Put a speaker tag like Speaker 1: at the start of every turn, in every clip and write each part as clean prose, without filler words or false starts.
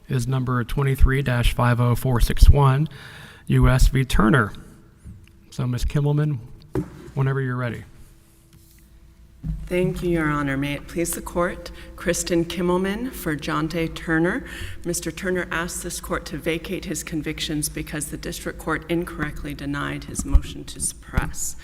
Speaker 1: is number 23-50461, U.S. v. Turner. So, Ms. Kimmelman, whenever you're ready.
Speaker 2: Thank you, Your Honor. May it please the court, Kristin Kimmelman for Jonte Turner. Mr. Turner asked this court to vacate his convictions because the district court incorrectly denied his motion to suppress.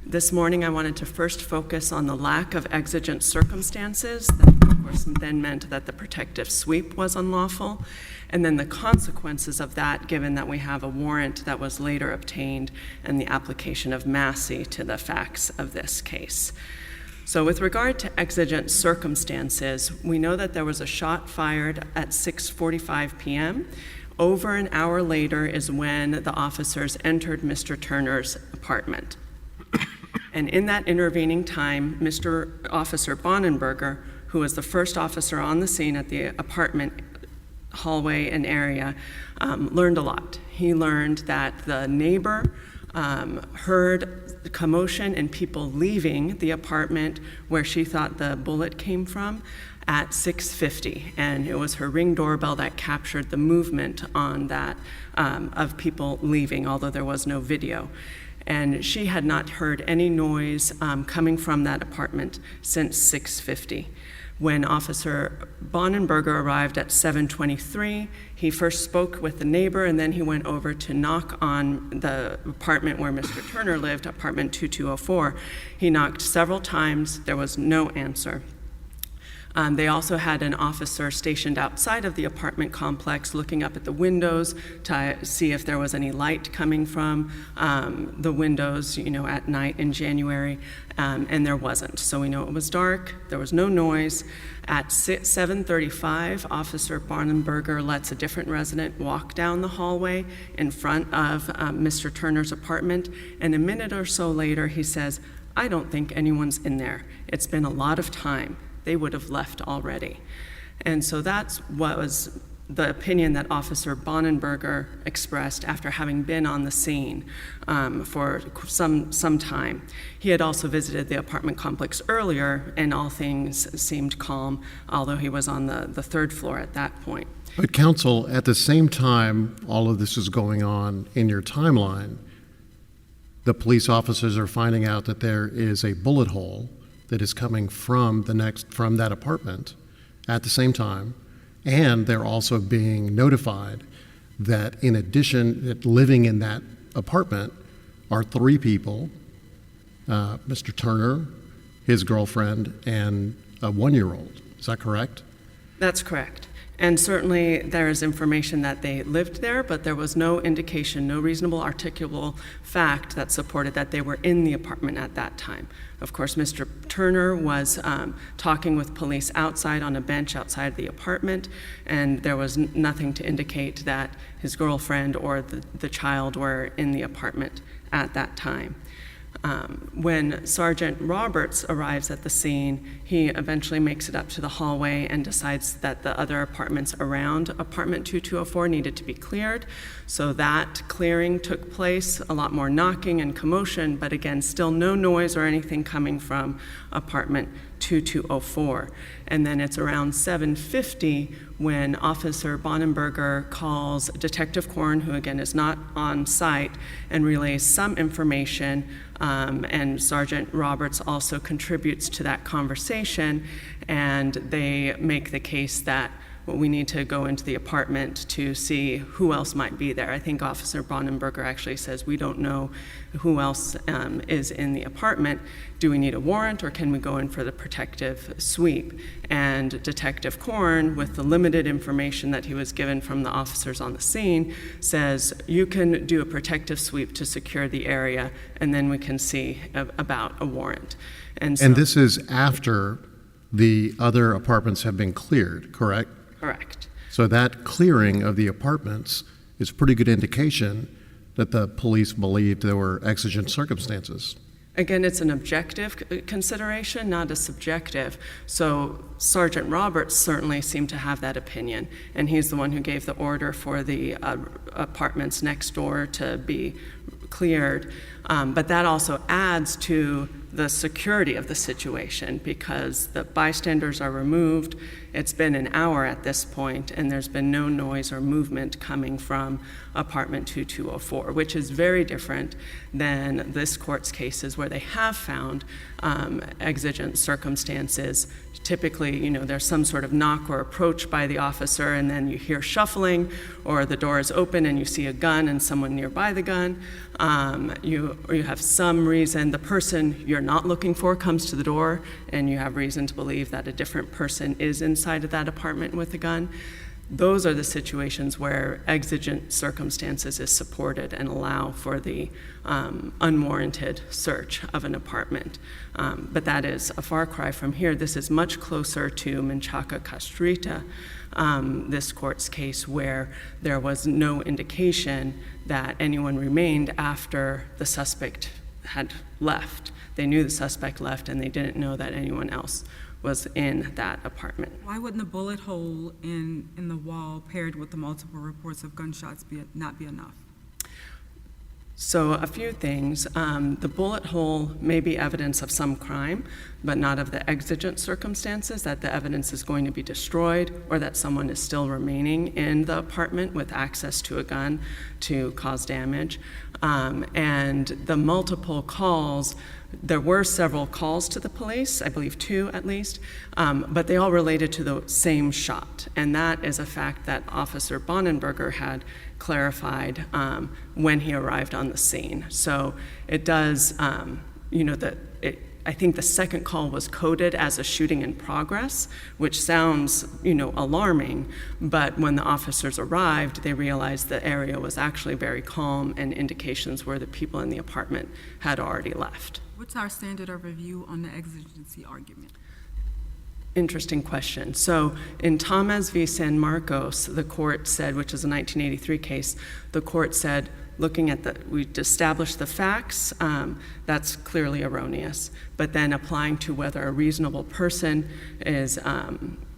Speaker 2: This morning, I wanted to first focus on the lack of exigent circumstances. That, of course, then meant that the protective sweep was unlawful, and then the consequences of that, given that we have a warrant that was later obtained and the application of Massey to the facts of this case. So with regard to exigent circumstances, we know that there was a shot fired at 6:45 p.m. Over an hour later is when the officers entered Mr. Turner's apartment. And in that intervening time, Mr. Officer Bonenberger, who was the first officer on the scene at the apartment hallway and area, learned a lot. He learned that the neighbor heard the commotion and people leaving the apartment where she thought the bullet came from at 6:50, and it was her Ring doorbell that captured the movement on that of people leaving, although there was no video. And she had not heard any noise coming from that apartment since 6:50. When Officer Bonenberger arrived at 7:23, he first spoke with the neighbor, and then he went over to knock on the apartment where Mr. Turner lived, apartment 2204. He knocked several times. There was no answer. They also had an officer stationed outside of the apartment complex looking up at the windows to see if there was any light coming from the windows, at night in January, and there wasn't. So we know it was dark, there was no noise. At 7:35, Officer Bonenberger lets a different resident walk down the hallway in front of Mr. Turner's apartment, and a minute or so later he says, "I don't think anyone's in there. It's been a lot of time. They would have left already." And so that's what was the opinion that Officer Bonenberger expressed after having been on the scene for some time. He had also visited the apartment complex earlier, and all things seemed calm, although he was on the third floor at that point.
Speaker 3: But counsel, at the same time all of this is going on in your timeline, the police officers are finding out that there is a bullet hole that is coming from that apartment at the same time, and they're also being notified that in addition, that living in that apartment are three people, Mr. Turner, his girlfriend, and a 1-year-old. Is that correct?
Speaker 2: That's correct. And certainly there is information that they lived there, but there was no indication, no reasonable articulable fact that supported that they were in the apartment at that time. Of course, Mr. Turner was talking with police outside on a bench outside the apartment, and there was nothing to indicate that his girlfriend or the child were in the apartment at that time. When Sergeant Roberts arrives at the scene, he eventually makes it up to the hallway and decides that the other apartments around apartment 2204 needed to be cleared. So that clearing took place, a lot more knocking and commotion, but again, still no noise or anything coming from apartment 2204. And then it's around 7:50 when Officer Bonenberger calls Detective Korn, who again is not on site, and relays some information, and Sergeant Roberts also contributes to that conversation, and they make the case that we need to go into the apartment to see who else might be there. I think Officer Bonenberger actually says, "We don't know who else is in the apartment. Do we need a warrant, or can we go in for the protective sweep?" And Detective Korn, with the limited information that he was given from the officers on the scene, says, "You can do a protective sweep to secure the area, and then we can see about a warrant." And
Speaker 3: this is after the other apartments have been cleared, correct?
Speaker 2: Correct.
Speaker 3: So that clearing of the apartments is a pretty good indication that the police believed there were exigent circumstances.
Speaker 2: Again, it's an objective consideration, not a subjective. So Sergeant Roberts certainly seemed to have that opinion, and he's the one who gave the order for the apartments next door to be cleared. But that also adds to the security of the situation, because the bystanders are removed. It's been an hour at this point, and there's been no noise or movement coming from apartment 2204, which is very different than this court's cases where they have found exigent circumstances. Typically, there's some sort of knock or approach by the officer, and then you hear shuffling, or the door is open and you see a gun and someone nearby the gun. Or you have some reason, the person you're not looking for comes to the door, and you have reason to believe that a different person is inside of that apartment with a gun. Those are the situations where exigent circumstances is supported and allow for the unwarranted search of an apartment. But that is a far cry from here. This is much closer to Menchaca Castrita, this court's case, where there was no indication that anyone remained after the suspect had left. They knew the suspect left, and they didn't know that anyone else was in that apartment.
Speaker 4: Why wouldn't the bullet hole in the wall paired with the multiple reports of gunshots not be enough?
Speaker 2: So a few things. The bullet hole may be evidence of some crime, but not of the exigent circumstances, that the evidence is going to be destroyed or that someone is still remaining in the apartment with access to a gun to cause damage. And the multiple calls, there were several calls to the police, I believe 2 at least, but they all related to the same shot. And that is a fact that Officer Bonenberger had clarified when he arrived on the scene. So it does, I think the second call was coded as a shooting in progress, which sounds, alarming, but when the officers arrived, they realized the area was actually very calm, and indications were that people in the apartment had already left.
Speaker 4: What's our standard of review on the exigency argument?
Speaker 2: Interesting question. So in Thomas v. San Marcos, the court said, which is a 1983 case, the court said, looking at we established the facts, that's clearly erroneous. But then applying to whether a reasonable person is,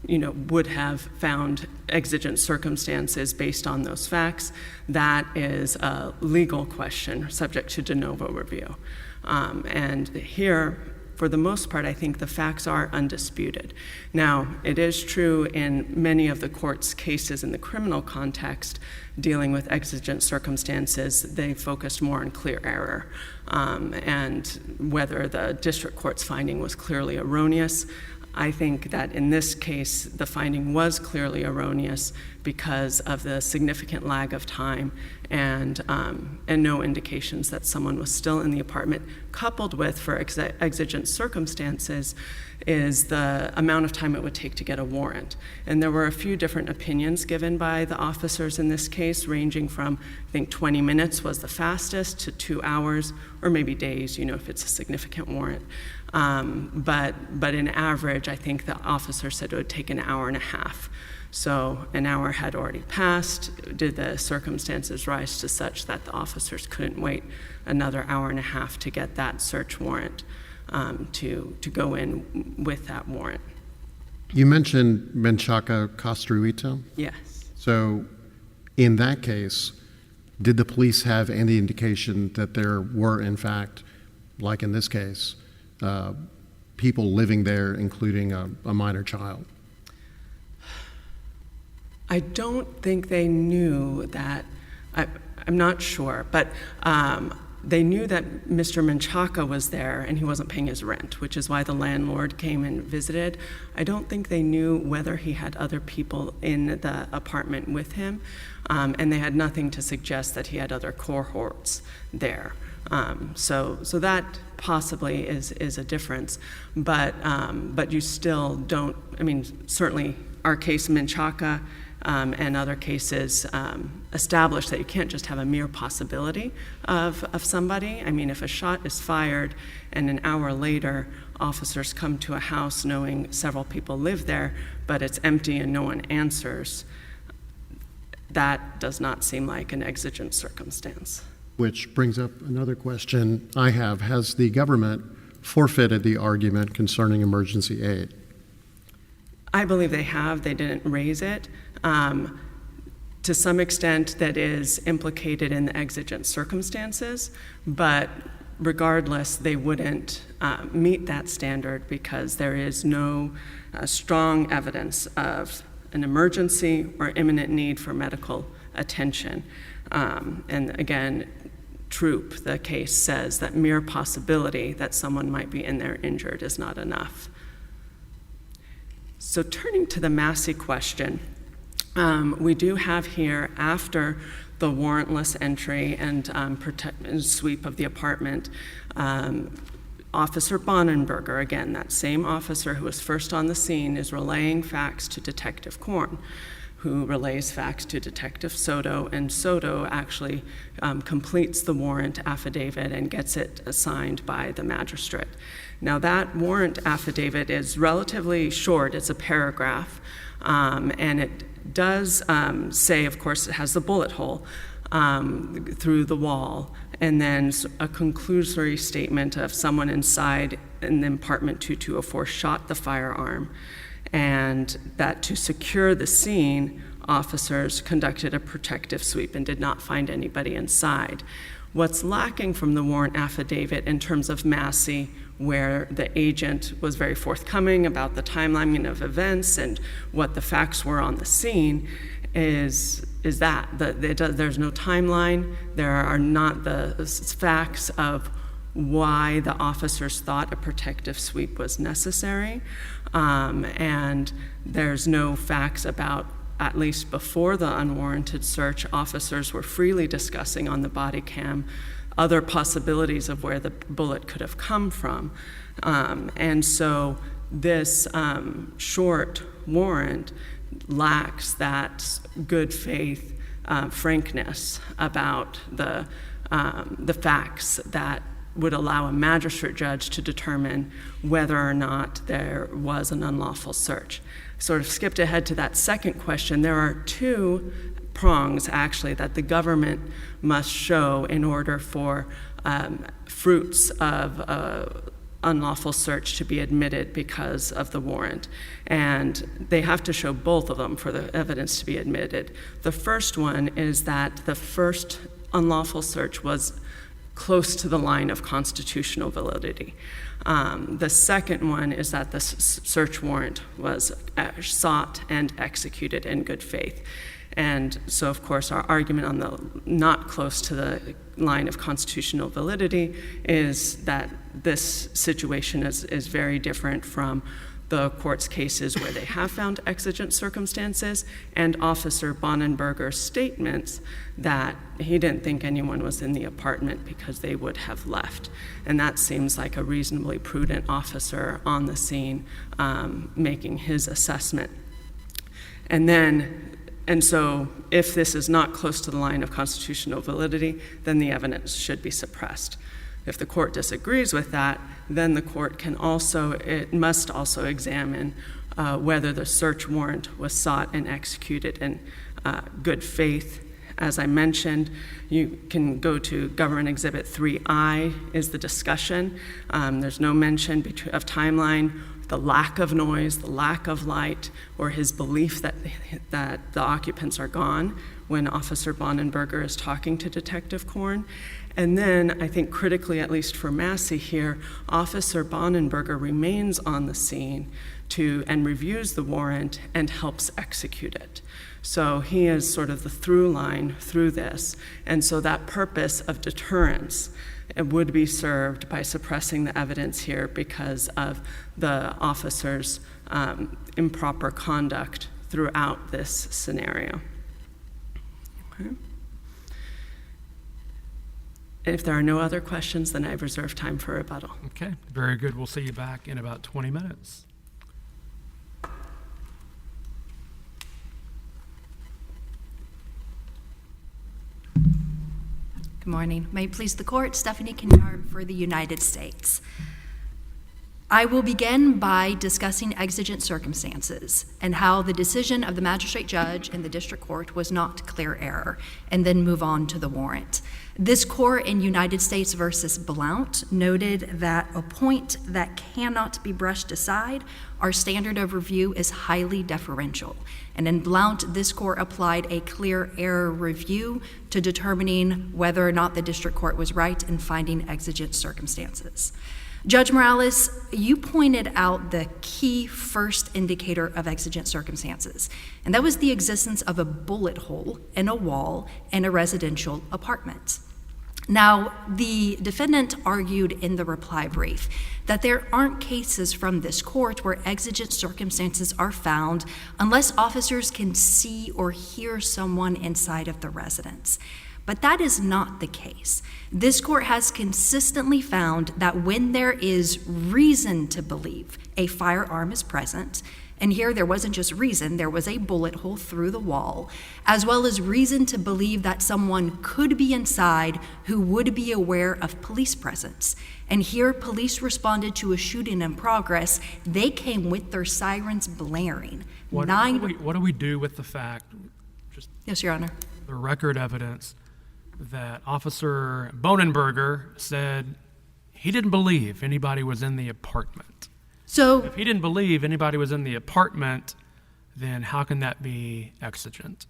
Speaker 2: would have found exigent circumstances based on those facts, that is a legal question subject to de novo review. And here, for the most part, I think the facts are undisputed. Now, it is true in many of the court's cases in the criminal context dealing with exigent circumstances, they focused more on clear error and whether the district court's finding was clearly erroneous. I think that in this case, the finding was clearly erroneous because of the significant lag of time and no indications that someone was still in the apartment, coupled with, for exigent circumstances, is the amount of time it would take to get a warrant. And there were a few different opinions given by the officers in this case, ranging from, I think 20 minutes was the fastest to 2 hours, or maybe days, if it's a significant warrant. But in average, I think the officer said it would take an hour and a half. So an hour had already passed. Did the circumstances rise to such that the officers couldn't wait another hour and a half to get that search warrant to go in with that warrant?
Speaker 3: You mentioned Menchaca Castruito.
Speaker 2: Yes.
Speaker 3: So in that case, did the police have any indication that there were, in fact, like in this case, people living there, including a minor child?
Speaker 2: I don't think they knew that. I'm not sure, but they knew that Mr. Menchaca was there and he wasn't paying his rent, which is why the landlord came and visited. I don't think they knew whether he had other people in the apartment with him, and they had nothing to suggest that he had other cohorts there. So that possibly is a difference, but you still don't. I mean, certainly our case Menchaca and other cases establish that you can't just have a mere possibility of somebody. I mean, if a shot is fired and an hour later officers come to a house knowing several people live there, but it's empty and no one answers, that does not seem like an exigent circumstance.
Speaker 3: Which brings up another question I have. Has the government forfeited the argument concerning emergency aid?
Speaker 2: I believe they have. They didn't raise it. To some extent, that is implicated in the exigent circumstances, but regardless, they wouldn't meet that standard because there is no strong evidence of an emergency or imminent need for medical attention. And again, Troop, the case, says that mere possibility that someone might be in there injured is not enough. So turning to the Massey question, we do have here, after the warrantless entry and sweep of the apartment, Officer Bonenberger, again, that same officer who was first on the scene, is relaying facts to Detective Korn, who relays facts to Detective Soto, and Soto actually completes the warrant affidavit and gets it signed by the magistrate. Now, that warrant affidavit is relatively short. It's a paragraph, and it does say, of course, it has the bullet hole through the wall, and then a conclusory statement of someone inside in the apartment 2204 shot the firearm, and that to secure the scene, officers conducted a protective sweep and did not find anybody inside. What's lacking from the warrant affidavit in terms of Massey, where the agent was very forthcoming about the timeline of events and what the facts were on the scene, is that there's no timeline. There are not the facts of why the officers thought a protective sweep was necessary, and there's no facts about, at least before the unwarranted search, officers were freely discussing on the body cam other possibilities of where the bullet could have come from. And so this short warrant lacks that good faith frankness about the facts that would allow a magistrate judge to determine whether or not there was an unlawful search. Sort of skipped ahead to that second question. There are two prongs, actually, that the government must show in order for fruits of unlawful search to be admitted because of the warrant. And they have to show both of them for the evidence to be admitted. The first one is that the first unlawful search was close to the line of constitutional validity. The second one is that the search warrant was sought and executed in good faith. And so, of course, our argument on the not close to the line of constitutional validity is that this situation is very different from the court's cases where they have found exigent circumstances, and Officer Bonenberger's statements that he didn't think anyone was in the apartment because they would have left. And that seems like a reasonably prudent officer on the scene making his assessment. And so if this is not close to the line of constitutional validity, then the evidence should be suppressed. If the court disagrees with that, then the court must also examine whether the search warrant was sought and executed in good faith. As I mentioned, you can go to Government Exhibit 3I is the discussion. There's no mention of timeline, the lack of noise, the lack of light, or his belief that the occupants are gone when Officer Bonenberger is talking to Detective Korn. And then, I think critically, at least for Massey here, Officer Bonenberger remains on the scene and reviews the warrant and helps execute it. So he is sort of the through line through this. And so that purpose of deterrence would be served by suppressing the evidence here because of the officer's improper conduct throughout this scenario. Okay. If there are no other questions, then I've reserved time for rebuttal.
Speaker 1: Okay, very good. We'll see you back in about 20 minutes.
Speaker 5: Good morning. May it please the court, Stephanie Cagniart for the United States. I will begin by discussing exigent circumstances and how the decision of the magistrate judge in the district court was not clear error, and then move on to the warrant. This court in United States versus Blount noted that a point that cannot be brushed aside, our standard of review is highly deferential. And in Blount, this court applied a clear error review to determining whether or not the district court was right in finding exigent circumstances. Judge Morales, you pointed out the key first indicator of exigent circumstances, and that was the existence of a bullet hole in a wall in a residential apartment. Now, the defendant argued in the reply brief that there aren't cases from this court where exigent circumstances are found unless officers can see or hear someone inside of the residence. But that is not the case. This court has consistently found that when there is reason to believe a firearm is present, and here there wasn't just reason, there was a bullet hole through the wall, as well as reason to believe that someone could be inside who would be aware of police presence. And here police responded to a shooting in progress. They came with their sirens blaring.
Speaker 1: What do we do with the fact, just
Speaker 5: Yes, Your Honor.
Speaker 1: the record evidence, that Officer Bonenberger said he didn't believe anybody was in the apartment?
Speaker 5: So,
Speaker 1: If he didn't believe anybody was in the apartment, then how can that be exigent?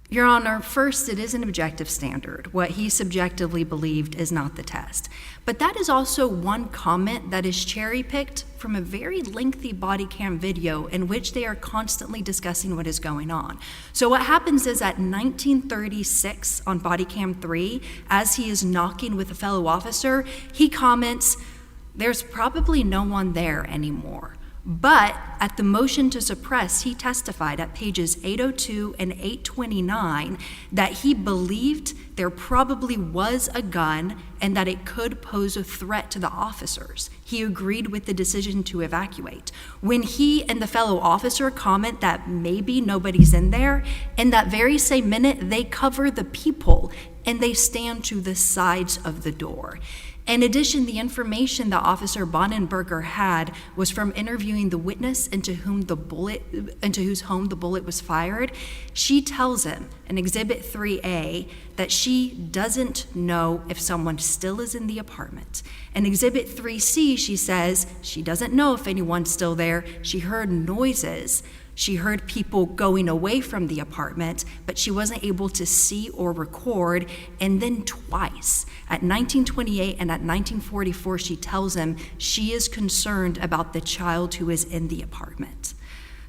Speaker 5: Your Honor, first, it is an objective standard. What he subjectively believed is not the test. But that is also one comment that is cherry-picked from a very lengthy body cam video in which they are constantly discussing what is going on. So what happens is at 1936 on body cam 3, as he is knocking with a fellow officer, he comments, "There's probably no one there anymore." But at the motion to suppress, he testified at pages 802 and 829 that he believed there probably was a gun and that it could pose a threat to the officers. He agreed with the decision to evacuate. When he and the fellow officer comment that maybe nobody's in there, in that very same minute, they cover the peephole and they stand to the sides of the door. In addition, the information that Officer Bonenberger had was from interviewing the witness into whose home the bullet was fired. She tells him in Exhibit 3A that she doesn't know if someone still is in the apartment. In Exhibit 3C, she says she doesn't know if anyone's still there. She heard noises. She heard people going away from the apartment, but she wasn't able to see or record. And then twice, at 1928 and at 1944, she tells him she is concerned about the child who is in the apartment.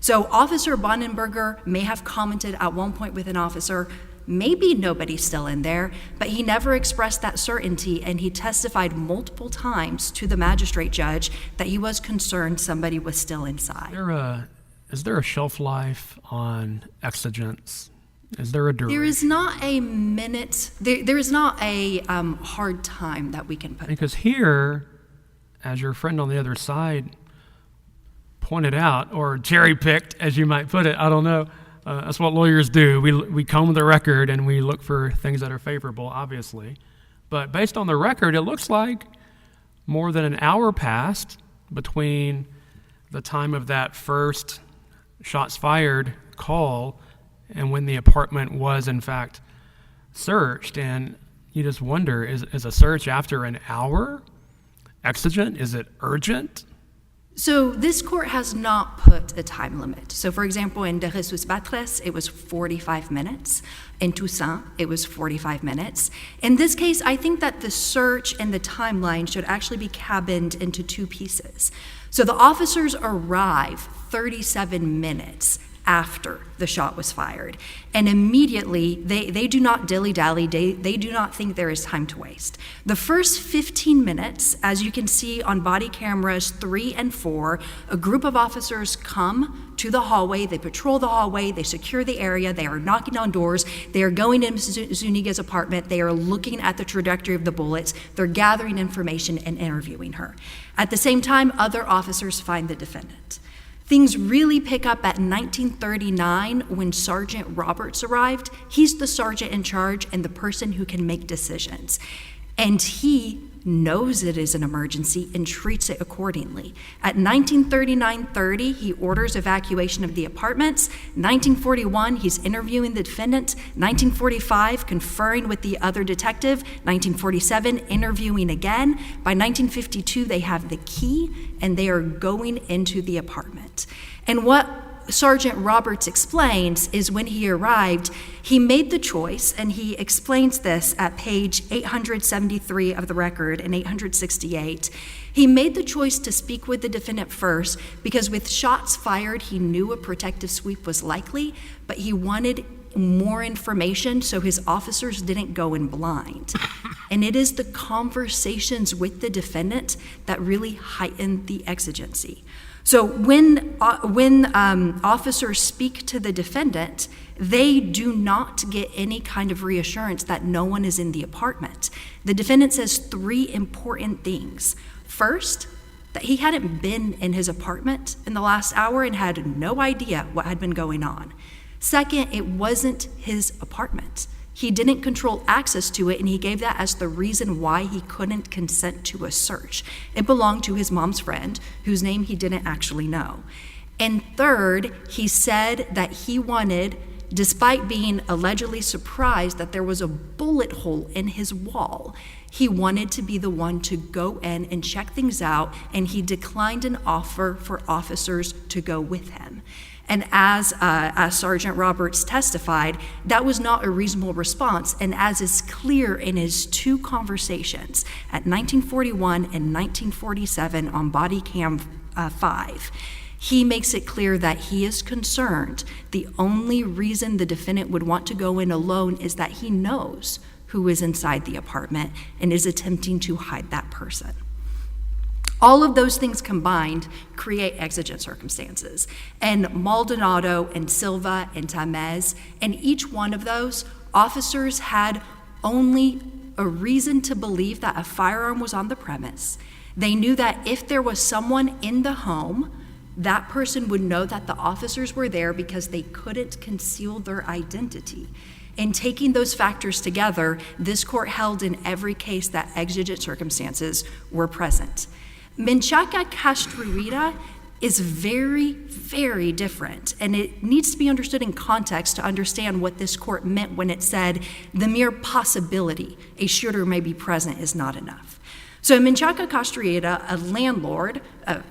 Speaker 5: So Officer Bonenberger may have commented at one point with an officer, maybe nobody's still in there, but he never expressed that certainty, and he testified multiple times to the magistrate judge that he was concerned somebody was still inside.
Speaker 1: Is there a shelf life on exigence? Is there a duration?
Speaker 5: There is not a minute, there is not a hard time that we can put.
Speaker 1: Because here, as your friend on the other side pointed out, or cherry-picked, as you might put it, I don't know, that's what lawyers do. We comb the record and we look for things that are favorable, obviously. But based on the record, it looks like more than an hour passed between the time of that first shots fired call and when the apartment was in fact searched. And you just wonder, is a search after an hour exigent? Is it urgent?
Speaker 5: So this court has not put a time limit. So for example, in De Jesus Batres, it was 45 minutes. In Toussaint, it was 45 minutes. In this case, I think that the search and the timeline should actually be cabined into two pieces. So the officers arrive 37 minutes after the shot was fired. And immediately, they do not dilly-dally, they do not think there is time to waste. The first 15 minutes, as you can see on body cameras 3 and 4, a group of officers come to the hallway, they patrol the hallway, they secure the area, they are knocking on doors, they are going into Zuniga's apartment, they are looking at the trajectory of the bullets, they're gathering information and interviewing her. At the same time, other officers find the defendant. Things really pick up at 1939 when Sergeant Roberts arrived. He's the sergeant in charge and the person who can make decisions. And he knows it is an emergency, and treats it accordingly. At 1939-30, he orders evacuation of the apartments. 1941, he's interviewing the defendant. 1945, conferring with the other detective. 1947, interviewing again. By 1952, they have the key, and they are going into the apartment. And what Sergeant Roberts explains is when he arrived, he made the choice, and he explains this at page 873 of the record and 868. He made the choice to speak with the defendant first because with shots fired, he knew a protective sweep was likely, but he wanted more information so his officers didn't go in blind. And it is the conversations with the defendant that really heighten the exigency. So when officers speak to the defendant, they do not get any kind of reassurance that no one is in the apartment. The defendant says 3 important things. First, that he hadn't been in his apartment in the last hour and had no idea what had been going on. Second, it wasn't his apartment. He didn't control access to it, and he gave that as the reason why he couldn't consent to a search. It belonged to his mom's friend, whose name he didn't actually know. And third, he said that he wanted, despite being allegedly surprised that there was a bullet hole in his wall, he wanted to be the one to go in and check things out, and he declined an offer for officers to go with him. And as Sergeant Roberts testified, that was not a reasonable response. And as is clear in his 2 conversations at 1941 and 1947 on body cam 5, he makes it clear that he is concerned. The only reason the defendant would want to go in alone is that he knows who is inside the apartment and is attempting to hide that person. All of those things combined create exigent circumstances. And Maldonado and Silva and Tamez, and each one of those, officers had only a reason to believe that a firearm was on the premise. They knew that if there was someone in the home, that person would know that the officers were there because they couldn't conceal their identity. In taking those factors together, this court held in every case that exigent circumstances were present. Menchaca Castruita is very, very different, and it needs to be understood in context to understand what this court meant when it said the mere possibility a shooter may be present is not enough. So in Menchaca Castruita, a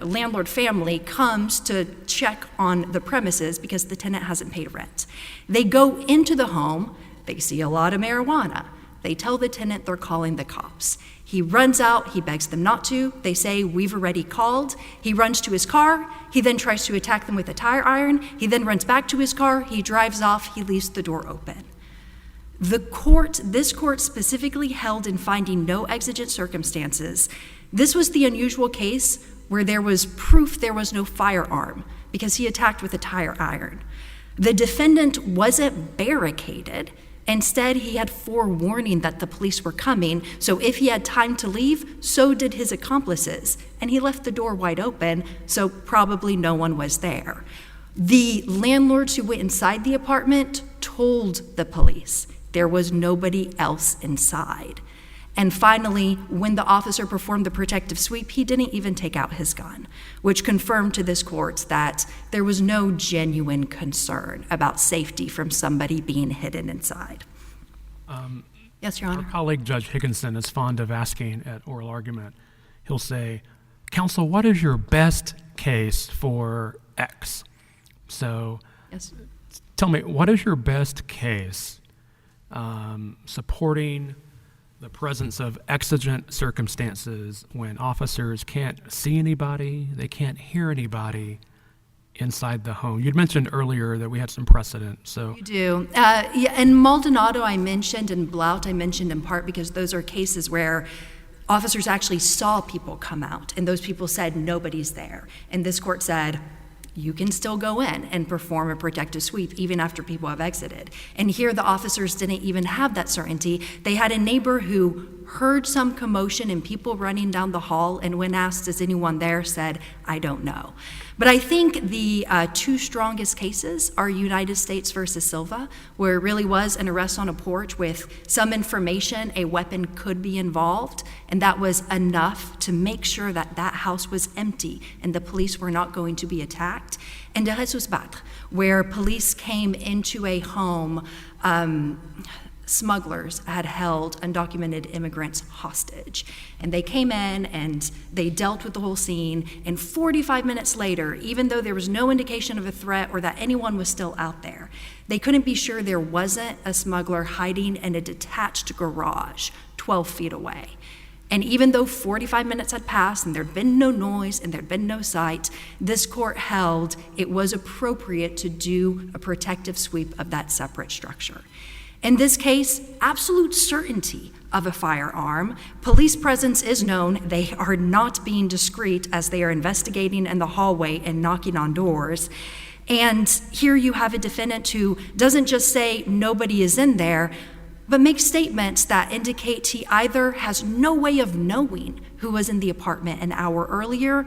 Speaker 5: landlord family comes to check on the premises because the tenant hasn't paid rent. They go into the home, they see a lot of marijuana. They tell the tenant they're calling the cops. He runs out, he begs them not to. They say, we've already called. He runs to his car. He then tries to attack them with a tire iron. He then runs back to his car. He drives off. He leaves the door open. This court specifically held in finding no exigent circumstances. This was the unusual case where there was proof there was no firearm because he attacked with a tire iron. The defendant wasn't barricaded. Instead, he had forewarning that the police were coming, so if he had time to leave, so did his accomplices. And he left the door wide open, so probably no one was there. The landlords who went inside the apartment told the police there was nobody else inside. And finally, when the officer performed the protective sweep, he didn't even take out his gun, which confirmed to this court that there was no genuine concern about safety from somebody being hidden inside. Yes, Your Honor.
Speaker 1: Our colleague Judge Higginson is fond of asking at oral argument. He'll say, Counsel, what is your best case for X? So
Speaker 5: Yes.
Speaker 1: tell me, what is your best case supporting the presence of exigent circumstances when officers can't see anybody, they can't hear anybody inside the home? You'd mentioned earlier that we had some precedent, so.
Speaker 5: You do. Yeah, and Maldonado I mentioned, and Blount I mentioned in part because those are cases where officers actually saw people come out, and those people said nobody's there. And this court said, you can still go in and perform a protective sweep even after people have exited. And here the officers didn't even have that certainty. They had a neighbor who heard some commotion and people running down the hall, and when asked, is anyone there, said, I don't know. But I think the two strongest cases are United States versus Silva, where it really was an arrest on a porch with some information a weapon could be involved, and that was enough to make sure that that house was empty and the police were not going to be attacked. And de Jesus Batre, where police came into a home, smugglers had held undocumented immigrants hostage. And they came in and they dealt with the whole scene. And 45 minutes later, even though there was no indication of a threat or that anyone was still out there, they couldn't be sure there wasn't a smuggler hiding in a detached garage 12 feet away. And even though 45 minutes had passed and there'd been no noise and there'd been no sight, this court held it was appropriate to do a protective sweep of that separate structure. In this case, absolute certainty of a firearm. Police presence is known. They are not being discreet as they are investigating in the hallway and knocking on doors. And here you have a defendant who doesn't just say nobody is in there, but makes statements that indicate he either has no way of knowing who was in the apartment an hour earlier,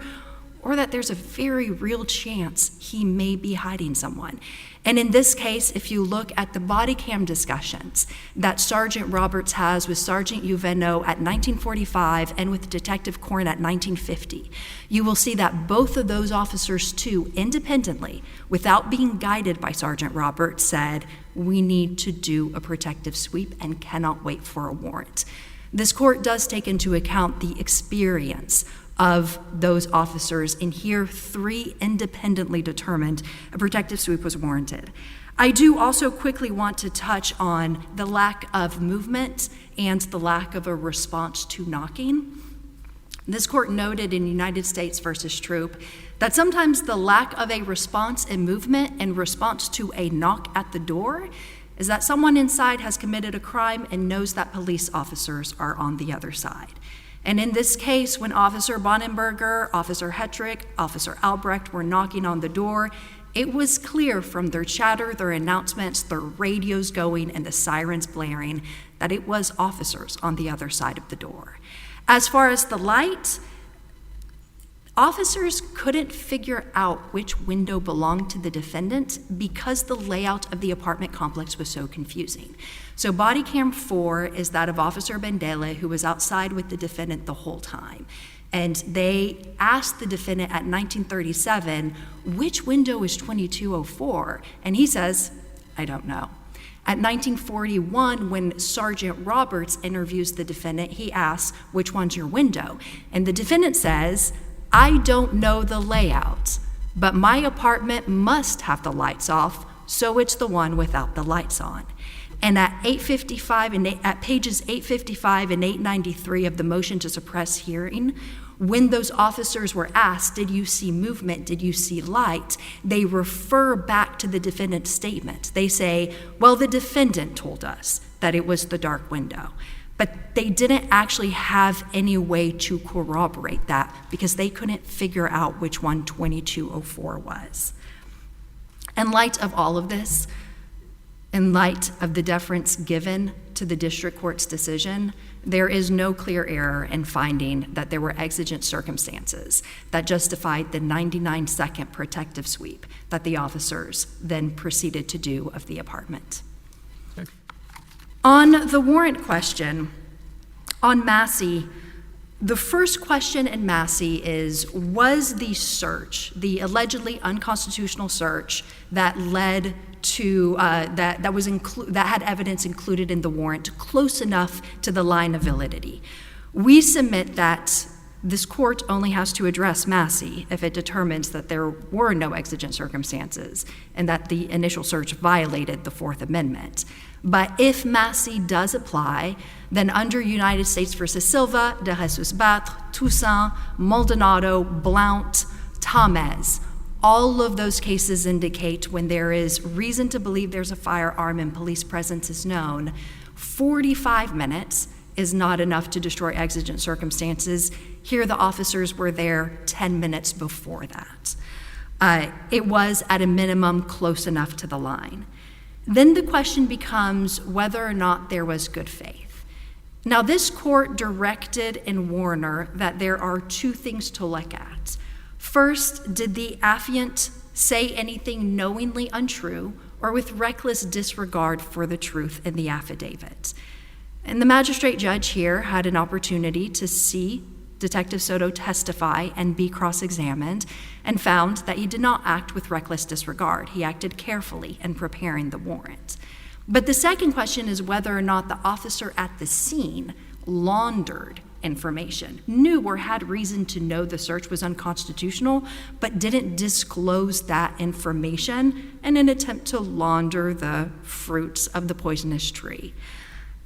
Speaker 5: or that there's a very real chance he may be hiding someone. And in this case, if you look at the body cam discussions that Sergeant Roberts has with Sergeant Uveno at 1945 and with Detective Corn at 1950, you will see that both of those officers too, independently, without being guided by Sergeant Roberts, said, we need to do a protective sweep and cannot wait for a warrant. This court does take into account the experience of those officers, and here 3 independently determined a protective sweep was warranted. I do also quickly want to touch on the lack of movement and the lack of a response to knocking. This court noted in United States versus Troop that sometimes the lack of a response and movement in response to a knock at the door is that someone inside has committed a crime and knows that police officers are on the other side. And in this case, when Officer Bonenberger, Officer Hetrick, Officer Albrecht were knocking on the door, it was clear from their chatter, their announcements, their radios going, and the sirens blaring that it was officers on the other side of the door. As far as the light, officers couldn't figure out which window belonged to the defendant because the layout of the apartment complex was so confusing. So body cam 4 is that of Officer Bendele, who was outside with the defendant the whole time. And they asked the defendant at 1937, which window is 2204? And he says, I don't know. At 1941, when Sergeant Roberts interviews the defendant, he asks, which one's your window? And the defendant says, I don't know the layout, but my apartment must have the lights off, so it's the one without the lights on. And at 855 and at pages 855 and 893 of the motion to suppress hearing, when those officers were asked, did you see movement, did you see light, they refer back to the defendant's statement. They say, well, the defendant told us that it was the dark window. But they didn't actually have any way to corroborate that because they couldn't figure out which one 2204 was. In light of all of this, in light of the deference given to the district court's decision, there is no clear error in finding that there were exigent circumstances that justified the 99-second protective sweep that the officers then proceeded to do of the apartment.
Speaker 1: Okay.
Speaker 5: On the warrant question, on Massey, the first question in Massey is, was the search, the allegedly unconstitutional search that led to, that had evidence included in the warrant, close enough to the line of validity? We submit that this court only has to address Massey if it determines that there were no exigent circumstances and that the initial search violated the Fourth Amendment. But if Massey does apply, then under United States versus Silva, de Jesus Batre, Toussaint, Maldonado, Blount, Tamez, all of those cases indicate when there is reason to believe there's a firearm and police presence is known, 45 minutes is not enough to destroy exigent circumstances. Here the officers were there 10 minutes before that. It was at a minimum close enough to the line. Then the question becomes whether or not there was good faith. Now, this court directed in Warner that there are two things to look at. First, did the affiant say anything knowingly untrue or with reckless disregard for the truth in the affidavit? And the magistrate judge here had an opportunity to see Detective Soto testify and be cross-examined, and found that he did not act with reckless disregard. He acted carefully in preparing the warrant. But the second question is whether or not the officer at the scene laundered information, knew or had reason to know the search was unconstitutional, but didn't disclose that information in an attempt to launder the fruits of the poisonous tree.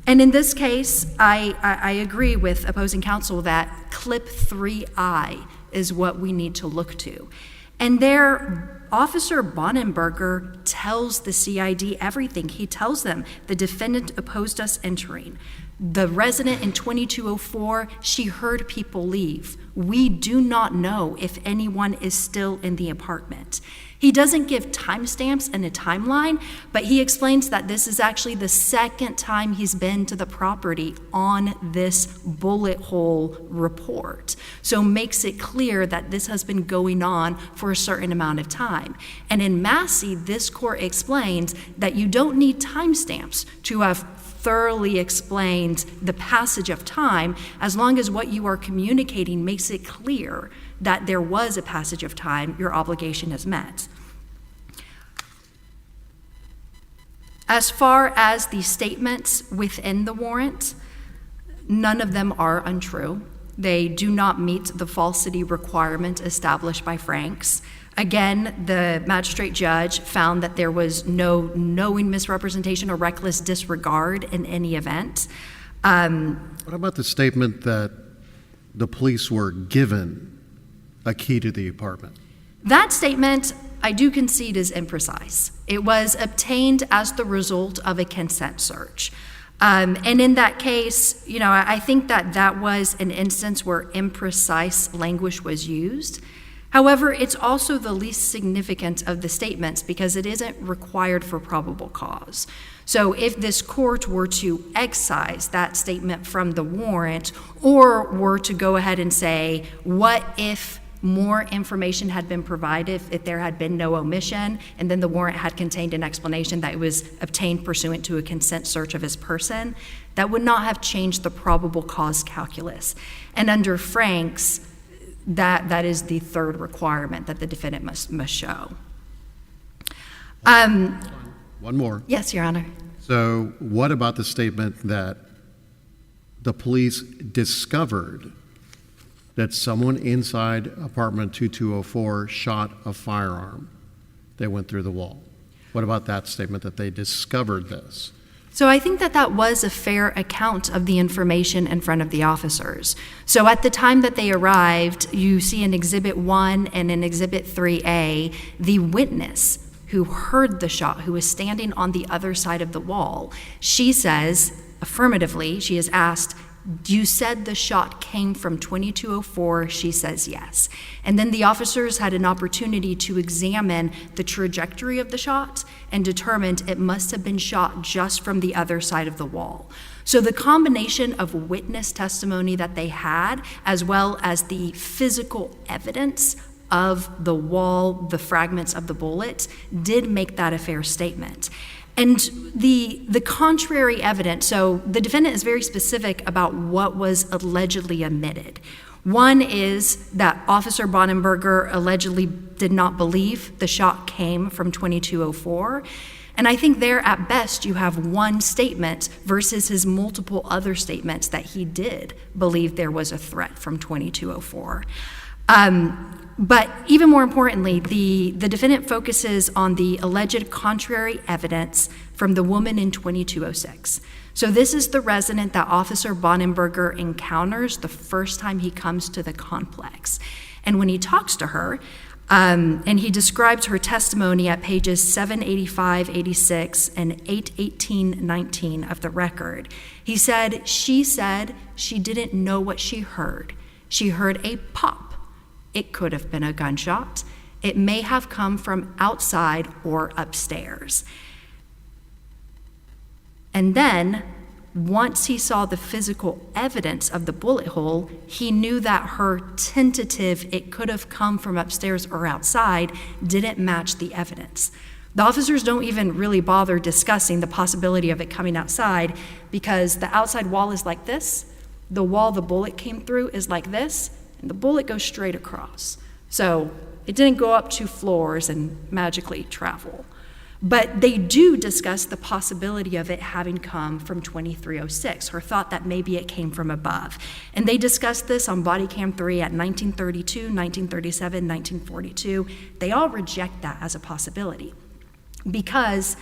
Speaker 5: And in this case, I agree with opposing counsel that clip 3I is what we need to look to. And there, Officer Bonenberger tells the CID everything. He tells them the defendant opposed us entering. The resident in 2204, she heard people leave. We do not know if anyone is still in the apartment. He doesn't give timestamps and a timeline, but he explains that this is actually the second time he's been to the property on this bullet hole report. So makes it clear that this has been going on for a certain amount of time. And in Massey, this court explains that you don't need timestamps to have thoroughly explained the passage of time, as long as what you are communicating makes it clear that there was a passage of time, your obligation is met. As far as the statements within the warrant, none of them are untrue. They do not meet the falsity requirement established by Franks. Again, the magistrate judge found that there was no knowing misrepresentation or reckless disregard in any event.
Speaker 3: What about the statement that the police were given a key to the apartment?
Speaker 5: That statement, I do concede, is imprecise. It was obtained as the result of a consent search. And in that case, I think that was an instance where imprecise language was used. However, it's also the least significant of the statements because it isn't required for probable cause. So if this court were to excise that statement from the warrant, or were to go ahead and say, what if more information had been provided, if there had been no omission, and then the warrant had contained an explanation that it was obtained pursuant to a consent search of his person, that would not have changed the probable cause calculus. And under Franks, that is the third requirement that the defendant must show.
Speaker 3: One more.
Speaker 5: Yes, Your Honor.
Speaker 3: So what about the statement that the police discovered that someone inside apartment 2204 shot a firearm? They went through the wall. What about that statement that they discovered this?
Speaker 5: So I think that was a fair account of the information in front of the officers. So at the time that they arrived, you see in Exhibit 1 and in Exhibit 3A, the witness who heard the shot, who was standing on the other side of the wall, she says, affirmatively, she is asked, you said the shot came from 2204. She says yes. And then the officers had an opportunity to examine the trajectory of the shot and determined it must have been shot just from the other side of the wall. So the combination of witness testimony that they had, as well as the physical evidence of the wall, the fragments of the bullet, did make that a fair statement. And the contrary evidence, so the defendant is very specific about what was allegedly omitted. One is that Officer Bonenberger allegedly did not believe the shot came from 2204. And I think there, at best, you have one statement versus his multiple other statements that he did believe there was a threat from 2204. But even more importantly, the defendant focuses on the alleged contrary evidence from the woman in 2206. So this is the resident that Officer Bonenberger encounters the first time he comes to the complex. And when he talks to her, and he describes her testimony at pages 785, 86, and 818, 19 of the record, he said she didn't know what she heard. She heard a pop. It could have been a gunshot. It may have come from outside or upstairs. And then once he saw the physical evidence of the bullet hole, he knew that her tentative, it could have come from upstairs or outside, didn't match the evidence. The officers don't even really bother discussing the possibility of it coming outside because the outside wall is like this, the wall the bullet came through is like this, and the bullet goes straight across. So it didn't go up 2 floors and magically travel. But they do discuss the possibility of it having come from 2306, her thought that maybe it came from above. And they discussed this on body cam 3 at 1932, 1937, 1942. They all reject that as a possibility because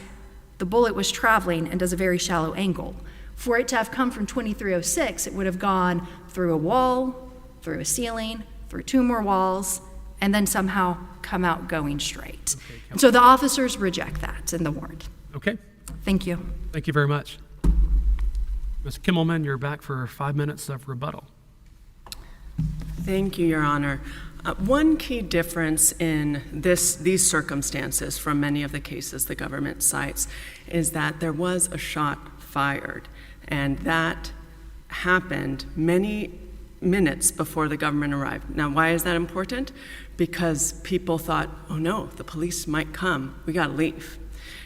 Speaker 5: the bullet was traveling and does a very shallow angle. For it to have come from 2306, it would have gone through a wall, through a ceiling, through 2 more walls, and then somehow come out going straight.
Speaker 1: Okay,
Speaker 5: And so the officers reject that in the warrant.
Speaker 1: Okay,
Speaker 5: Thank you.
Speaker 1: thank you very much. Ms. Kimmelman, you're back for 5 minutes of rebuttal.
Speaker 2: Thank you, Your Honor. One key difference in these circumstances from many of the cases the government cites is that there was a shot fired, and that happened many minutes before the government arrived. Now, why is that important? Because people thought, oh no, the police might come, we gotta leave.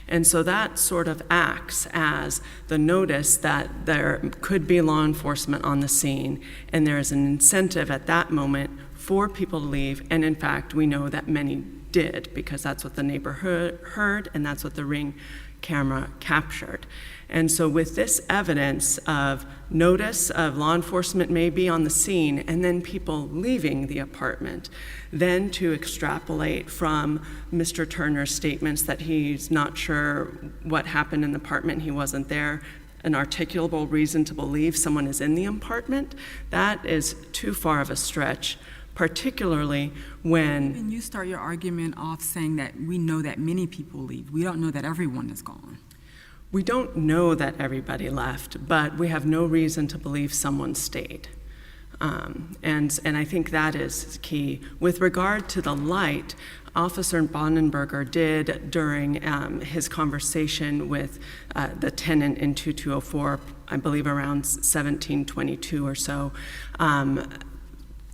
Speaker 2: And so that sort of acts as the notice that there could be law enforcement on the scene, and there is an incentive at that moment for people to leave, and in fact, we know that many did, because that's what the neighborhood heard, and that's what the Ring camera captured. And so with this evidence of notice of law enforcement may be on the scene, and then people leaving the apartment, then to extrapolate from Mr. Turner's statements that he's not sure what happened in the apartment, he wasn't there, an articulable reason to believe someone is in the apartment, that is too far of a stretch, particularly when...
Speaker 4: And you start your argument off saying that we know that many people leave. We don't know that everyone is gone.
Speaker 2: We don't know that everybody left, but we have no reason to believe someone stayed. And I think that is key. With regard to the light, Officer Bonenberger did, during his conversation with the tenant in 2204, I believe around 1722 or so,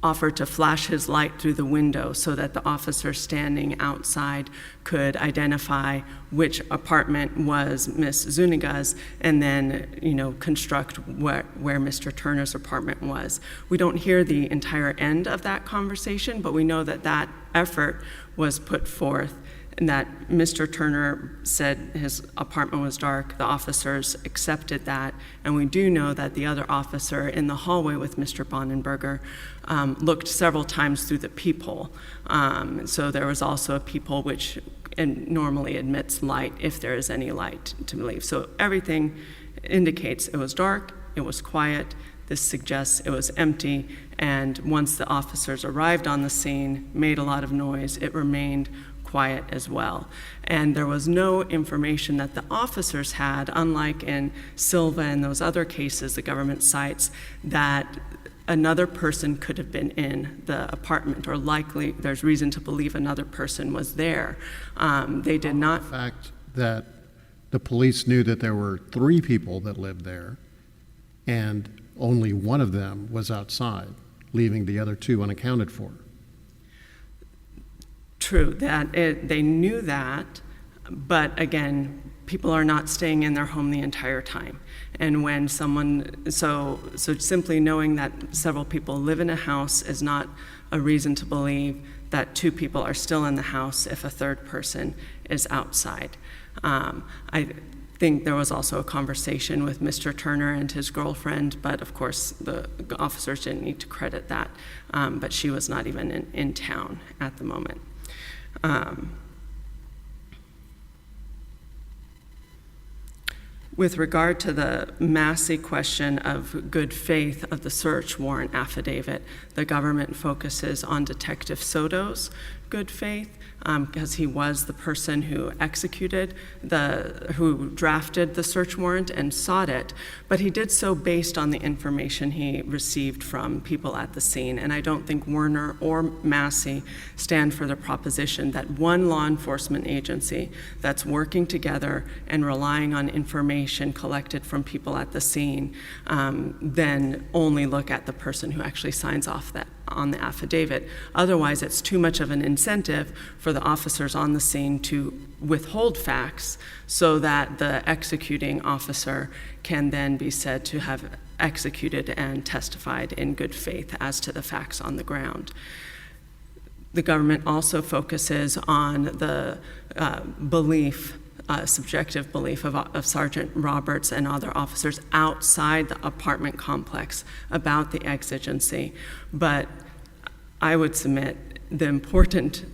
Speaker 2: offered to flash his light through the window so that the officer standing outside could identify which apartment was Miss Zuniga's, and then, construct where Mr. Turner's apartment was. We don't hear the entire end of that conversation, but we know that that effort was put forth, and that Mr. Turner said his apartment was dark. The officers accepted that, and we do know that the other officer in the hallway with Mr. Bonenberger looked several times through the peephole. So there was also a peephole which normally admits light if there is any light to leave. So everything indicates it was dark, it was quiet. This suggests it was empty, and once the officers arrived on the scene, made a lot of noise, it remained quiet as well. And there was no information that the officers had, unlike in Silva and those other cases the government cites, that another person could have been in the apartment, or likely there's reason to believe another person was there. They did not.
Speaker 3: The fact that the police knew that there were 3 people that lived there, and only one of them was outside, leaving the other 2 unaccounted for.
Speaker 2: True, they knew that, but again, people are not staying in their home the entire time. And when someone, so simply knowing that several people live in a house is not a reason to believe that 2 people are still in the house if a 3rd person is outside. I think there was also a conversation with Mr. Turner and his girlfriend, but of course the officers didn't need to credit that, but she was not even in town at the moment. With regard to the Massey question of good faith of the search warrant affidavit, the government focuses on Detective Soto's good faith, because he was the person who who drafted the search warrant and sought it, but he did so based on the information he received from people at the scene. And I don't think Werner or Massey stand for the proposition that one law enforcement agency that's working together and relying on information collected from people at the scene then only look at the person who actually signs off on the affidavit. Otherwise, it's too much of an incentive for the officers on the scene to withhold facts so that the executing officer can then be said to have executed and testified in good faith as to the facts on the ground. The government also focuses on the subjective belief of Sergeant Roberts and other officers outside the apartment complex about the exigency. But I would submit the important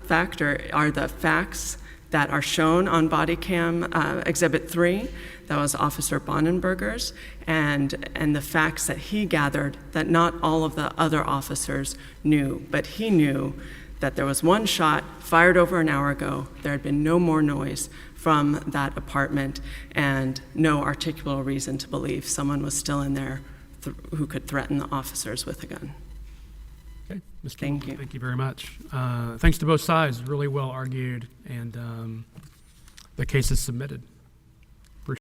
Speaker 2: factor are the facts that are shown on body cam exhibit 3, that was Officer Bonenberger's, and the facts that he gathered that not all of the other officers knew, but he knew that there was one shot fired over an hour ago, there had been no more noise from that apartment, and no articulable reason to believe someone was still in there who could threaten the officers with a gun.
Speaker 1: Okay, Ms.
Speaker 2: Thank
Speaker 1: Kimmelman,
Speaker 2: you.
Speaker 1: Thank you very much. Thanks to both sides, really well argued, and the case is submitted.